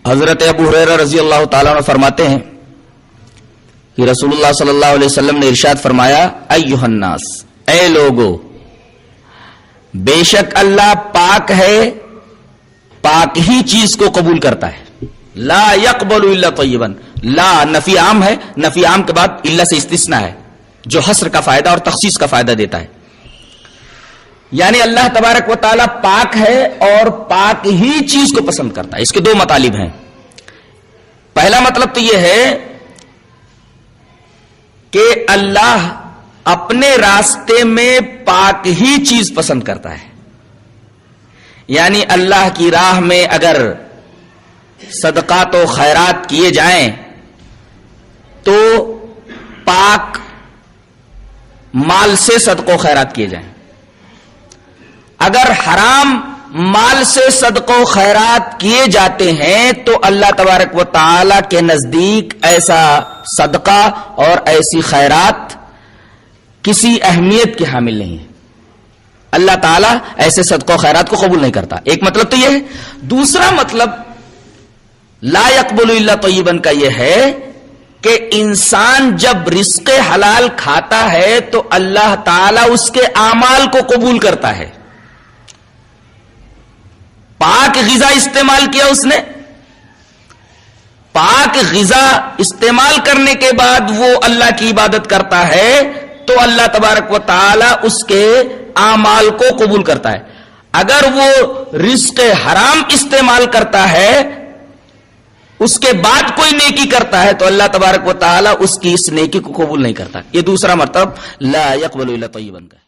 حضرت ابو ہریرہ رضی اللہ تعالیٰ عنہ فرماتے ہیں کہ رسول اللہ صلی اللہ علیہ وسلم نے ارشاد فرمایا ایھا الناس، اے لوگو، بے شک اللہ پاک ہے، پاک ہی چیز کو قبول کرتا ہے. لا يقبل الا طیبا، لا نفی عام ہے، نفی عام کے بعد الا سے استثناء ہے جو حصر کا فائدہ اور تخصیص کا فائدہ دیتا ہے. یعنی اللہ تبارک و تعالی پاک ہے اور پاک ہی چیز کو پسند کرتا ہے. اس کے دو مطالب ہیں. پہلا مطلب تو یہ ہے کہ اللہ اپنے راستے میں پاک ہی چیز پسند کرتا ہے. یعنی اللہ کی راہ میں اگر صدقات و خیرات کیے جائیں تو پاک مال سے صدقہ و خیرات کیے جائیں. اگر حرام مال سے صدقہ و خیرات کیے جاتے ہیں تو اللہ تبارک و تعالی کے نزدیک ایسا صدقہ اور ایسی خیرات کسی اہمیت کے حامل نہیں ہے. اللہ تعالیٰ ایسے صدقہ و خیرات کو قبول نہیں کرتا. ایک مطلب تو یہ ہے. دوسرا مطلب لا يقبل الا طیبا کا یہ ہے کہ انسان جب رزق حلال کھاتا ہے تو اللہ تعالیٰ اس کے اعمال کو قبول کرتا ہے. پاک غذا استعمال کیا اس نے، پاک غذا استعمال کرنے کے بعد وہ اللہ کی عبادت کرتا ہے تو اللہ تبارک و تعالی اس کے اعمال کو قبول کرتا ہے. اگر وہ رزق حرام استعمال کرتا ہے اس کے بعد کوئی نیکی کرتا ہے تو اللہ تبارک و تعالی اس کی اس نیکی کو قبول نہیں کرتا. یہ دوسرا مطلب لا يقبل الا طیبا کا ہے.